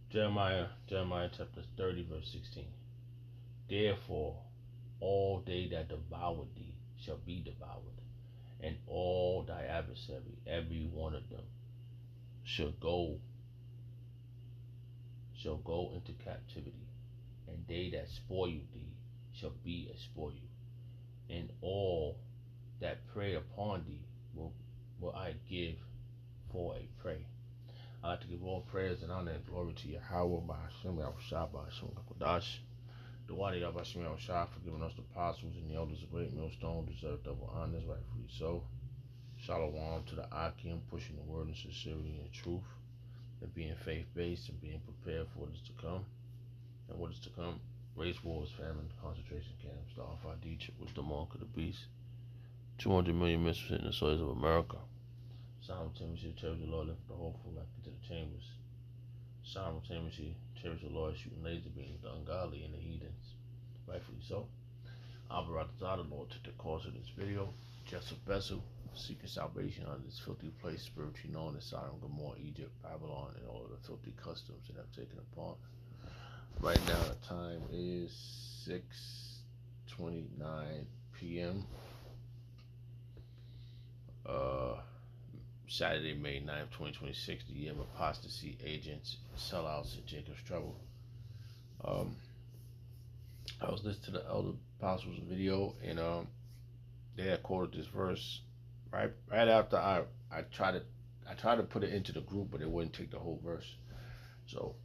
Jeremiah chapter 30, verse 16. Therefore, all they that devour thee shall be devoured, and all thy adversary, every one of them, shall go into captivity, and they that spoil thee shall be a spoil, and all that prey upon thee will I give for a prey. I like to give all prayers and honor and glory to Yahweh by Hashem Yahushua by Hashem Kakodash. The Wadi of Hashem Yahushua for giving us the apostles and the elders of great millstone deserve double honors, rightfully so. Shalom to the Akim, pushing the word in sincerity and truth, and being faith-based and being prepared for what is to come. And what is to come, race wars, famine, concentration camps, the RFID chip was the mark of the beast. 200 million missiles hitting the soils of America. Simultaneously, cherish the Lord, lift the hopeful back into the chambers. Simultaneously, cherish the Lord, shooting laser beams, the ungodly and the heathens. Rightfully so. Abaratazah, the Lord took the course of this video, just a vessel, seeking salvation out of this filthy place, spiritually known as Sodom, Gomorrah, Egypt, Babylon, and all of the filthy customs that have taken upon. Right now, the time is 6:29 p.m. Saturday, May 9th, 2026, the year of apostasy, agents, sellouts, and Jacob's trouble. I was listening to the Elder Apostles video, and they had quoted this verse right after I tried to put it into the group, but it wouldn't take the whole verse. So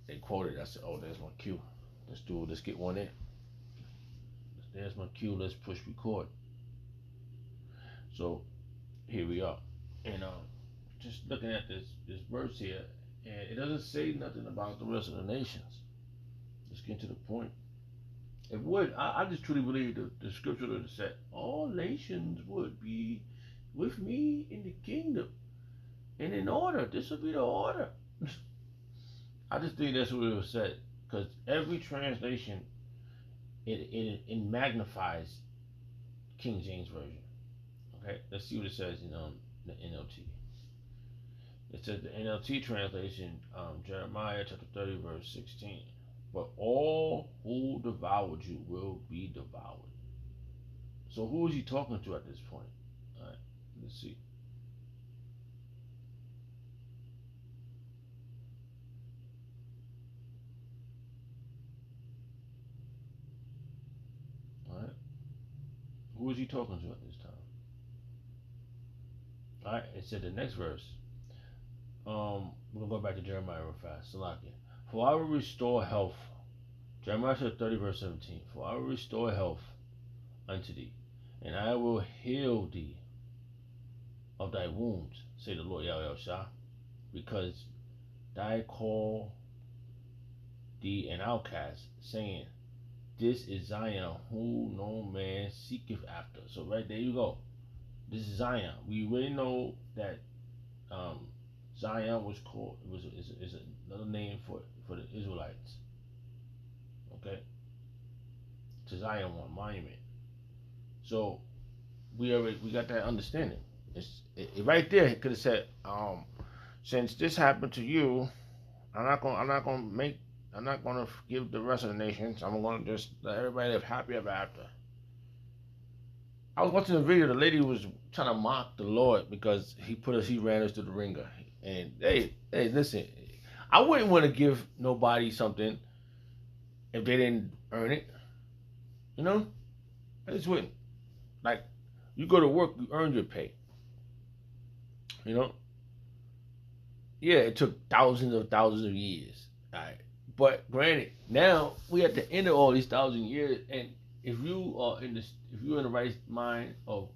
they quoted. I said, "Oh, there's my cue. Let's get one in. There's my cue. Let's push record." So here we are, and just looking at this verse here, and it doesn't say nothing about the rest of the nations. Let's get to the point. It would. I just truly believe the scripture that said all nations would be with me in the kingdom, and in order. This would be the order. I just think that's what it was said, because every translation it magnifies King James version. Okay, let's see what it says in the NLT. It says the NLT translation, Jeremiah chapter 30, verse 16. But all who devoured you will be devoured. So who is he talking to at this point? All right, let's see. All right, who is he talking to at this time? All right, it said the next verse. We're gonna go back to Jeremiah real fast. Salakia. For I will restore health. Jeremiah 30, verse 17. For I will restore health unto thee, and I will heal thee of thy wounds, say the Lord Yahweh Shah, because thy call thee an outcast, saying, this is Zion, who no man seeketh after. So right there you go. This is Zion. We already know that Zion was called is another name for the Israelites. Okay, to Zion one monument. So we got that understanding. It right there. It could have said, since this happened to you, I'm not gonna give the rest of the nations. I'm gonna just let everybody live happy ever after. I was watching a video. The lady was trying to mock the Lord because he ran us to the ringer. And hey, listen, I wouldn't want to give nobody something if they didn't earn it. You know, I just wouldn't. Like, you go to work, you earn your pay. You know, yeah, it took thousands of years. All right, but granted, now we at the end of all these 1,000 years, and if you're in the right mind of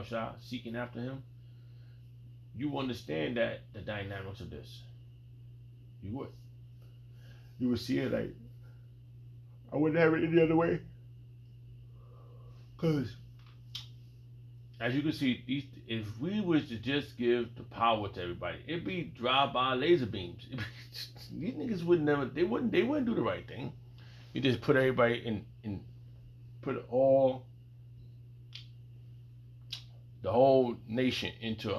Shah, seeking after him, you understand that the dynamics of this. You would see it like, I wouldn't have it any other way. Cause as you can see, if we was to just give the power to everybody, it'd be drive-by laser beams. These niggas they wouldn't do the right thing. You just put everybody put the whole nation into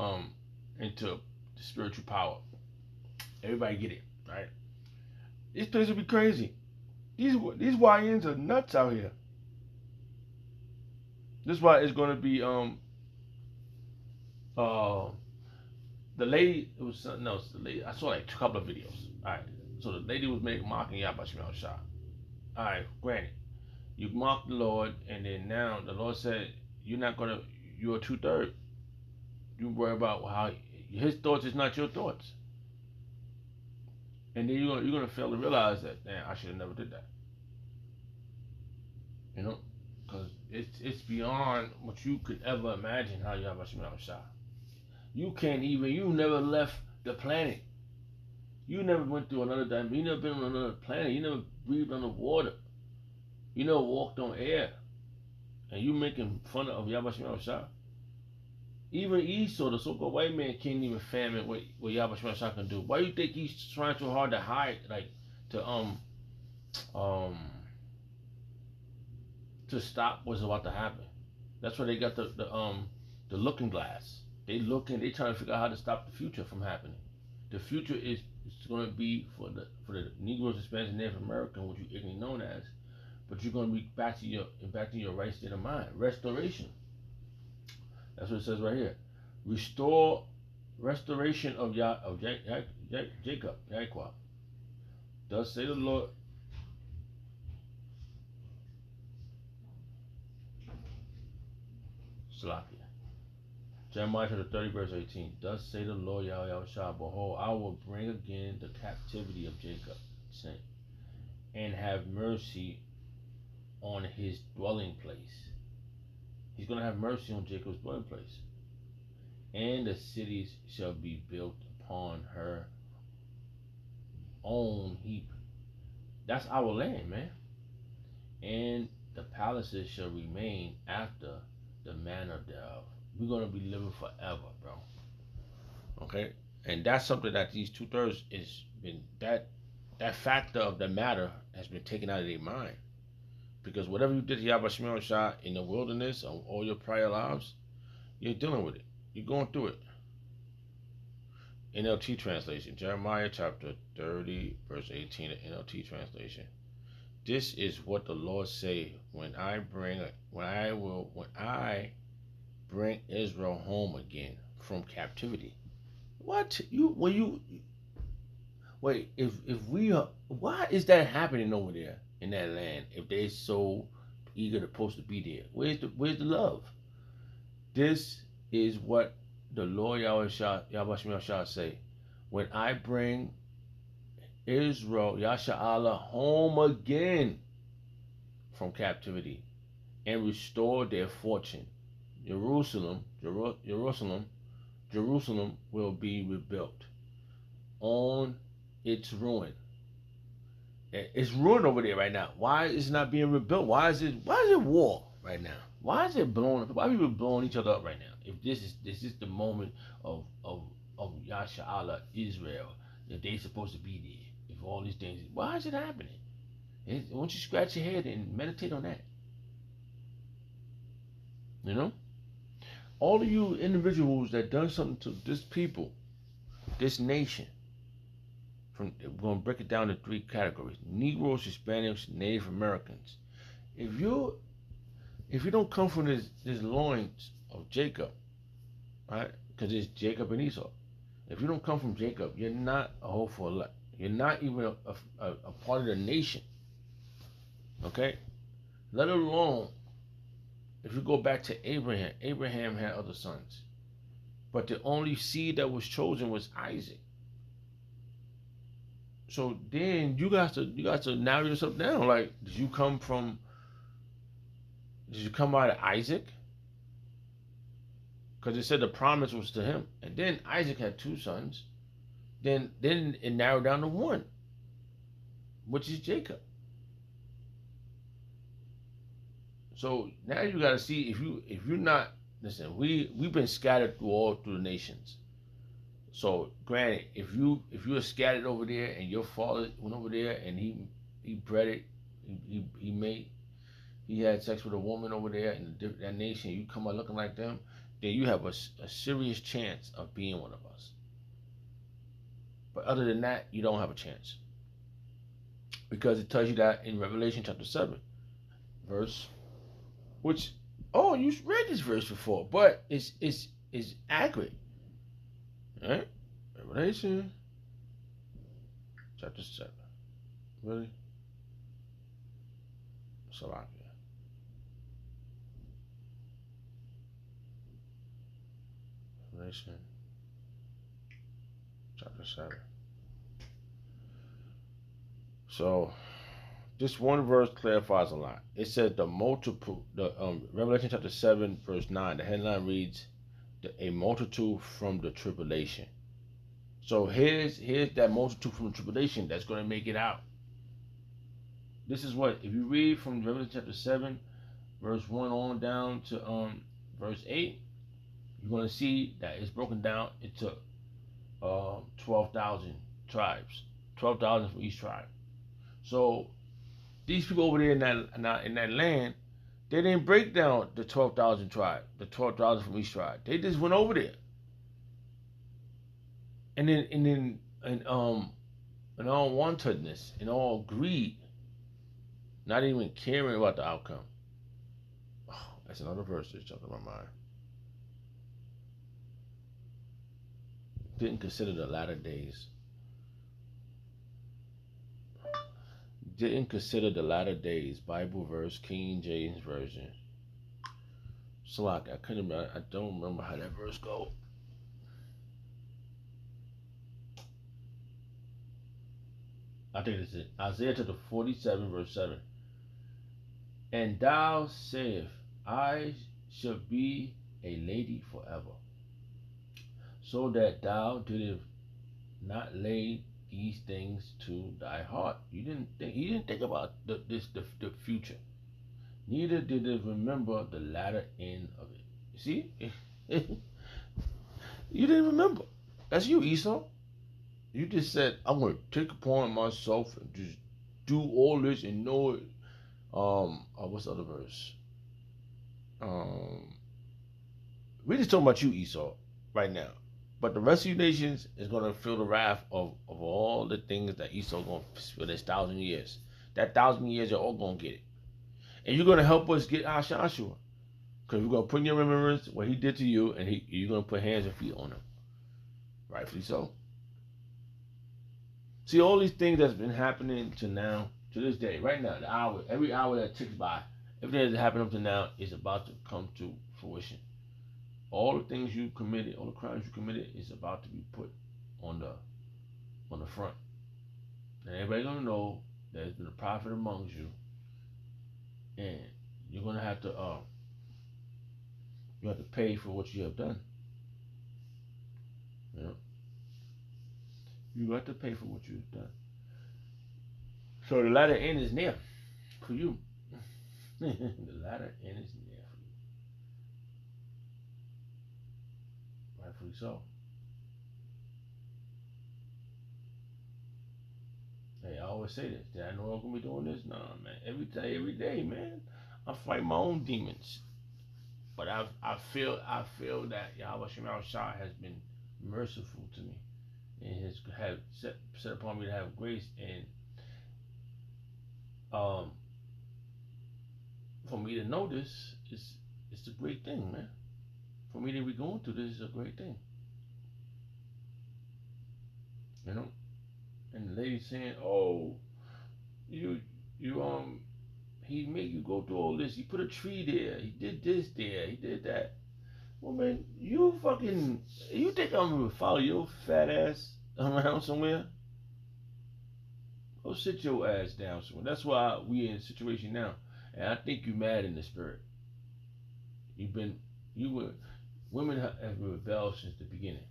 the spiritual power. Everybody get it, right? This place will be crazy. These YNs are nuts out here. This is why it's gonna be uh the lady, it was something else. The lady, I saw like a couple of videos. All right, so the lady was making mocking Yabashim Shah. All right, granted, you mocked the Lord, and then now the Lord said you're not gonna, you're 2/3. You worry about how His thoughts is not your thoughts, and then you're gonna fail to realize that, damn, I should have never did that. You know, because it's beyond what you could ever imagine how Yabashim Shah. You can't even. You never left the planet. You never went through another dimension. You never been on another planet. You never breathed underwater. You never walked on air. And you making fun of Yabashim Shah. Even Esau, the so-called white man, can't even fathom what Yabashim Shah can do. Why do you think he's trying so hard to hide, like to um to stop what's about to happen? That's why they got the looking glass. They trying to figure out how to stop the future from happening. The future is going to be for the Negroes, Hispanics, and Native American, which you ignorantly known as, but you're going to be back to your right state of mind. Restoration. That's what it says right here. Restoration of Jacob, Yahweh. Thus say the Lord. Salakia. Jeremiah chapter 30, verse 18. Thus say the Lord Yahweh Shah, behold, I will bring again the captivity of Jacob, saying, and have mercy on his dwelling place. He's going to have mercy on Jacob's dwelling place. And the cities shall be built upon her own heap. That's our land, man. And the palaces shall remain after the manner thereof. We're gonna be living forever, bro. Okay, and that's something that these 2/3 is been that factor of the matter has been taken out of their mind, because whatever you did to Yabashim Shah in the wilderness or all your prior lives, you're dealing with it. You're going through it. NLT translation, Jeremiah chapter 30, verse 18, NLT translation. This is what the Lord say when I bring Israel home again from captivity. What wait, if we are, why is that happening over there in that land if they're so eager to supposed to be there? Where's the love? This is what the Lord Yahweh Shah say. When I bring Israel, Yasha'Allah, home again from captivity and restore their fortune, Jerusalem will be rebuilt on its ruin. It's ruined over there right now. Why is it not being rebuilt? Why is it war right now? Why is it blowing up? Why are people blowing each other up right now? If this is the moment of Yasha'Allah, Israel, if they supposed to be there, if all these things, why is it happening? Why don't you scratch your head and meditate on that? You know, all of you individuals that done something to this people, this nation. We're going to break it down into 3 categories: Negroes, Hispanics, Native Americans. If you don't come from this loins of Jacob, right? Because it's Jacob and Esau. If you don't come from Jacob, you're not a hopeful elect. You're not even a part of the nation. Okay? Let alone if you go back to Abraham. Abraham had other sons, but the only seed that was chosen was Isaac. So then you got to narrow yourself down. Like, did you come out of Isaac? Because it said the promise was to him, and then Isaac had 2 sons. Then it narrowed down to 1, which is Jacob. So now you got to see if you're not, listen. We've been scattered through the nations. So granted, if you were scattered over there and your father went over there and he bred it, he had sex with a woman over there in that nation, you come out looking like them, then you have a serious chance of being one of us. But other than that, you don't have a chance. because it tells you that in Revelation chapter 7, verse, which, oh, you read this verse before, but it's accurate. Right? Revelation chapter 7. Really? Salakia. Revelation chapter 7. So this one verse clarifies a lot. It says the multiple, the Revelation chapter 7, verse 9. The headline reads, "A multitude from the tribulation." So here's that multitude from the tribulation that's going to make it out. This is what, if you read from Revelation chapter 7, verse 1 on down to verse 8, you're going to see that it's broken down into 12,000 tribes, 12,000 from each tribe. So these people over there in that land, they didn't break down the 12,000 tribe, the 12,000 from each tribe. They just went over there, and then in all wantedness, in all greed, not even caring about the outcome. Oh, that's another verse that jumped in my mind. Didn't consider the latter days. Didn't consider the latter days. Bible verse, King James version. Salak, I couldn't remember. I don't remember how that verse goes. I think it's it. Isaiah chapter 47, verse 7. And thou sayest, I shall be a lady forever, so that thou didst not lay these things to thy heart. You didn't think about the future. Neither did it remember the latter end of it. You see? You didn't remember. That's you, Esau. You just said, I'm going to take upon myself and just do all this and know it. What's the other verse? We just talking about you, Esau, right now. But the rest of you nations is going to feel the wrath of all the things that Esau going to for this 1,000 years. That 1,000 years, you're all going to get it. And you're going to help us get our Joshua. Because we're going to put in your remembrance what he did to you, and you're going to put hands and feet on him. Rightfully so. See, all these things that's been happening to now, to this day, right now, the hour, every hour that ticks by, everything that's happened up to now is about to come to fruition. All the things you committed, all the crimes you committed is about to be put on the front. And everybody's gonna know there's been a prophet amongst you, and you're gonna have to pay for what you have done. You know, you have to pay for what you've done. So the latter end is near for you. The latter end is near for you. Rightfully so. Hey, I always say this. Did I know I'm gonna be doing this? Nah, man. Every day, man. I fight my own demons. But I feel that Yahweh Shema Shah has been merciful to me and has set upon me to have grace, and for me to know this it's a great thing, man. For me to be going through this is a great thing. You know? And the lady saying, "Oh, you he made you go through all this. He put a tree there. He did this there. He did that." Well, man, you think I'm gonna follow your fat ass around somewhere? Go sit your ass down somewhere. That's why we in a situation now. And I think you mad in the spirit. Women have rebelled since the beginning.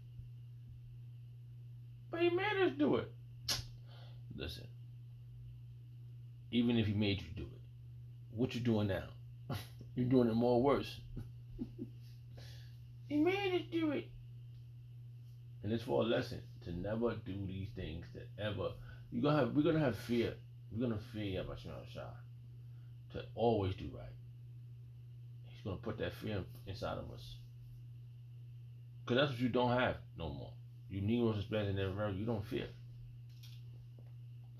But he made us do it. Listen, even if he made you do it, what you doing now? You're doing it more worse. He made us do it. And it's for a lesson to never do these things that ever we're gonna have fear. We're gonna fear Yabashim Shah to always do right. He's gonna put that fear inside of us. Cause that's what you don't have no more. You Negroes, Hispanics, and everywhere, you don't fear.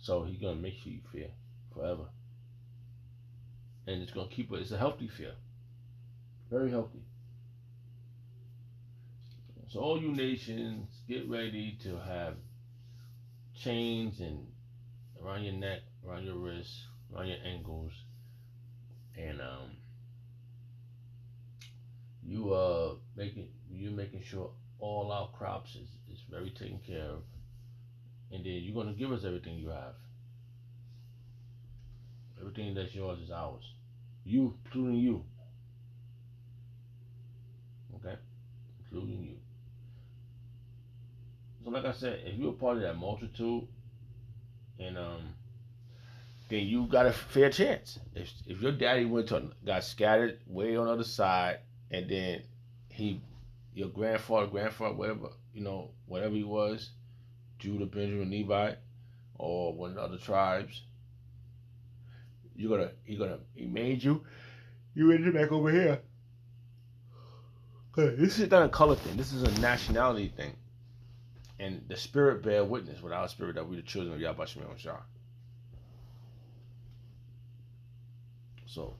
So he's gonna make sure you fear forever, and it's gonna keep it. It's a healthy fear, very healthy. So all you nations, get ready to have chains and around your neck, around your wrists, around your ankles, and you're making sure all our crops is very taken care of, and then you're gonna give us everything you have. Everything that's yours is ours. You, including you, okay, including you. So like I said, if you're a part of that multitude, and then you got a fair chance. If your daddy got scattered way on the other side, and then he, your grandfather, whatever whatever he was, Judah, Benjamin, Levi, or one of the other tribes, he made you. You ended back over here. This is not a color thing. This is a nationality thing. And the spirit bear witness with our spirit that we the children of Yahweh Shemel Shah. So